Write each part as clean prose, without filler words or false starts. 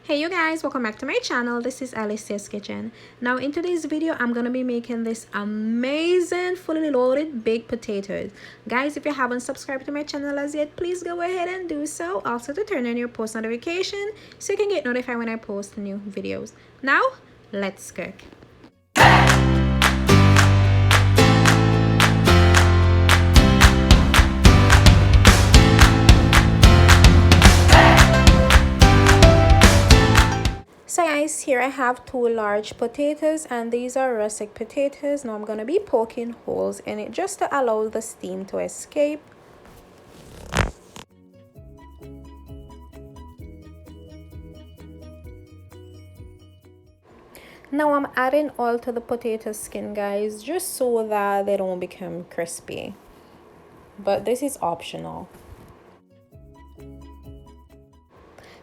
Hey you guys, welcome back to my channel. This is Alicia's Kitchen. Now in today's video I'm gonna be making this amazing fully loaded baked potatoes. Guys, if you haven't subscribed to my channel as yet, please go ahead and do so. Also to turn on your post notification so you can get notified when I post new videos. Now let's cook. So guys, here I have two large potatoes and these are russet potatoes. Now I'm going to be poking holes in it just to allow the steam to escape. Now I'm adding oil to the potato skin, guys, just so that they don't become crispy. But this is optional.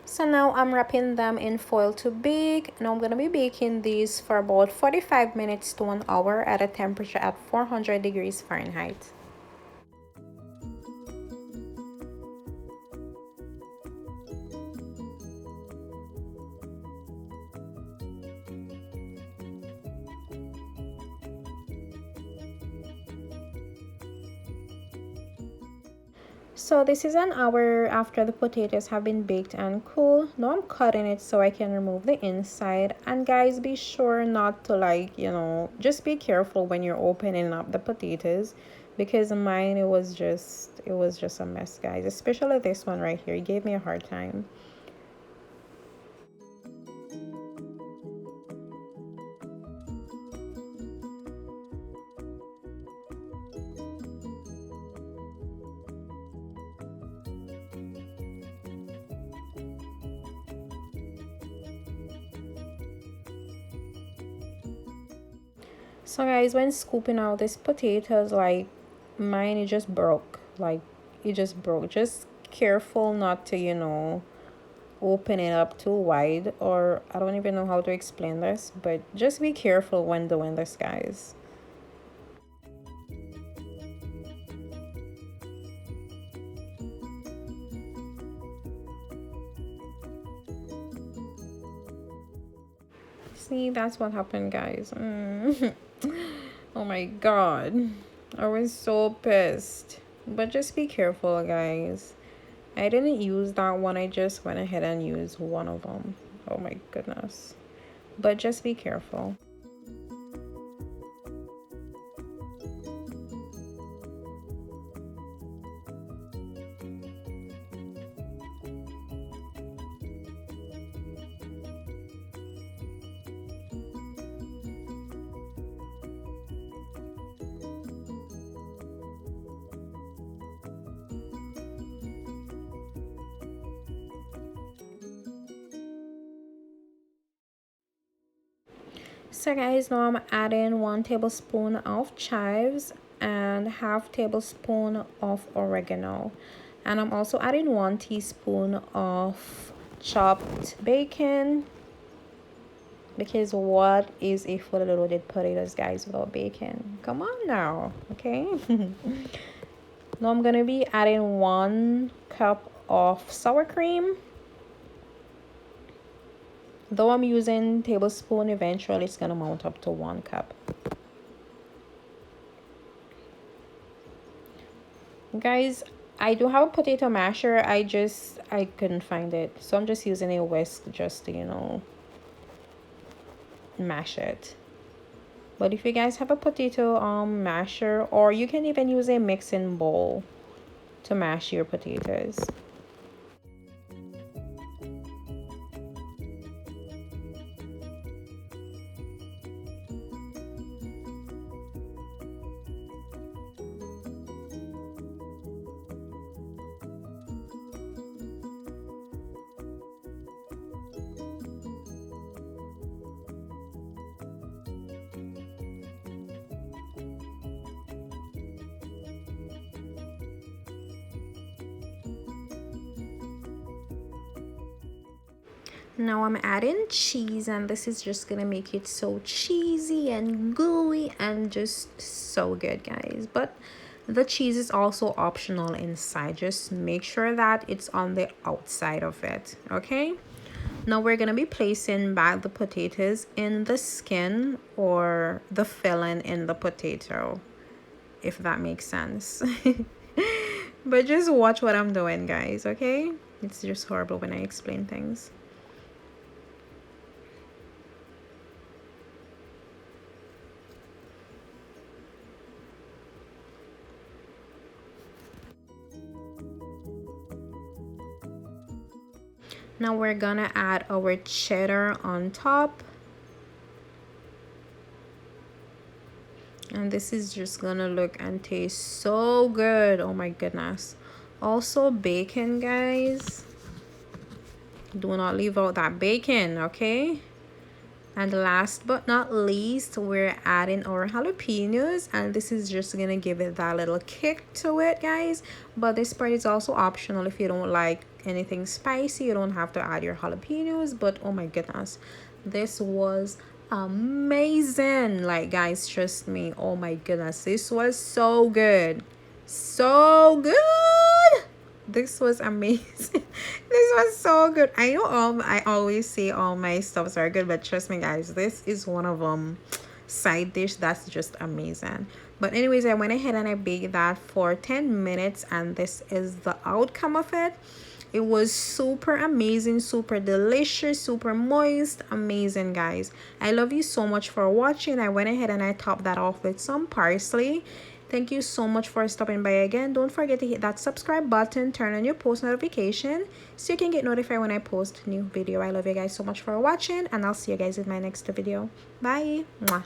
So now I'm wrapping them in foil to bake. Now I'm going to be baking these for about 45 minutes to an hour at a temperature at 400 degrees Fahrenheit. So this is an hour after the potatoes have been baked and cool. Now I'm cutting it so I can remove the inside. And guys, be sure not to just be careful when you're opening up the potatoes, because mine it was just a mess, guys. Especially this one right here, it gave me a hard time. So guys, when scooping out these potatoes, like mine, it just broke. Just careful not to open it up too wide, or I don't even know how to explain this, but just be careful when doing this, guys. See, that's what happened, guys. Oh my god, I was so pissed. But just be careful, guys. I didn't use that one, I just went ahead and used one of them. Oh my goodness. But just be careful. So guys, now I'm adding 1 tablespoon of chives and half tablespoon of oregano, and I'm also adding 1 teaspoon of chopped bacon, because what is a fully loaded potatoes, guys, without bacon? Come on now, okay? Now I'm gonna be adding 1 cup of sour cream. Though I'm using tablespoon, eventually it's gonna mount up to 1 cup. Guys, I do have a potato masher. I couldn't find it, so I'm just using a whisk just to mash it. But if you guys have a potato masher, or you can even use a mixing bowl to mash your potatoes. Now I'm adding cheese, and this is just gonna make it so cheesy and gooey and just so good, guys. But the cheese is also optional inside. Just make sure that it's on the outside of it, okay? Now we're gonna be placing back the potatoes in the skin or the filling in the potato, if that makes sense. But just watch what I'm doing, guys, okay? It's just horrible when I explain things. Now we're gonna add our cheddar on top. And this is just gonna look and taste so good. Oh my goodness. Also bacon, guys. Do not leave out that bacon, okay? And last but not least, we're adding our jalapenos, and this is just gonna give it that little kick to it, guys. But this part is also optional. If you don't like anything spicy, you don't have to add your jalapenos. But oh my goodness, this was amazing. Like, guys, trust me, oh my goodness, this was so good, so good. This was amazing. This was so good. I know I always say all my stuffs are good, but trust me, guys, this is one of them. Side dish that's just amazing. But anyways, I went ahead and I baked that for 10 minutes, and this is the outcome of it. It was super amazing, super delicious, super moist, amazing, guys. I love you so much for watching. I went ahead and I topped that off with some parsley. Thank you so much for stopping by again. Don't forget to hit that subscribe button, turn on your post notification so you can get notified when I post new video. I love you guys so much for watching, and I'll see you guys in my next video. Bye. Mwah.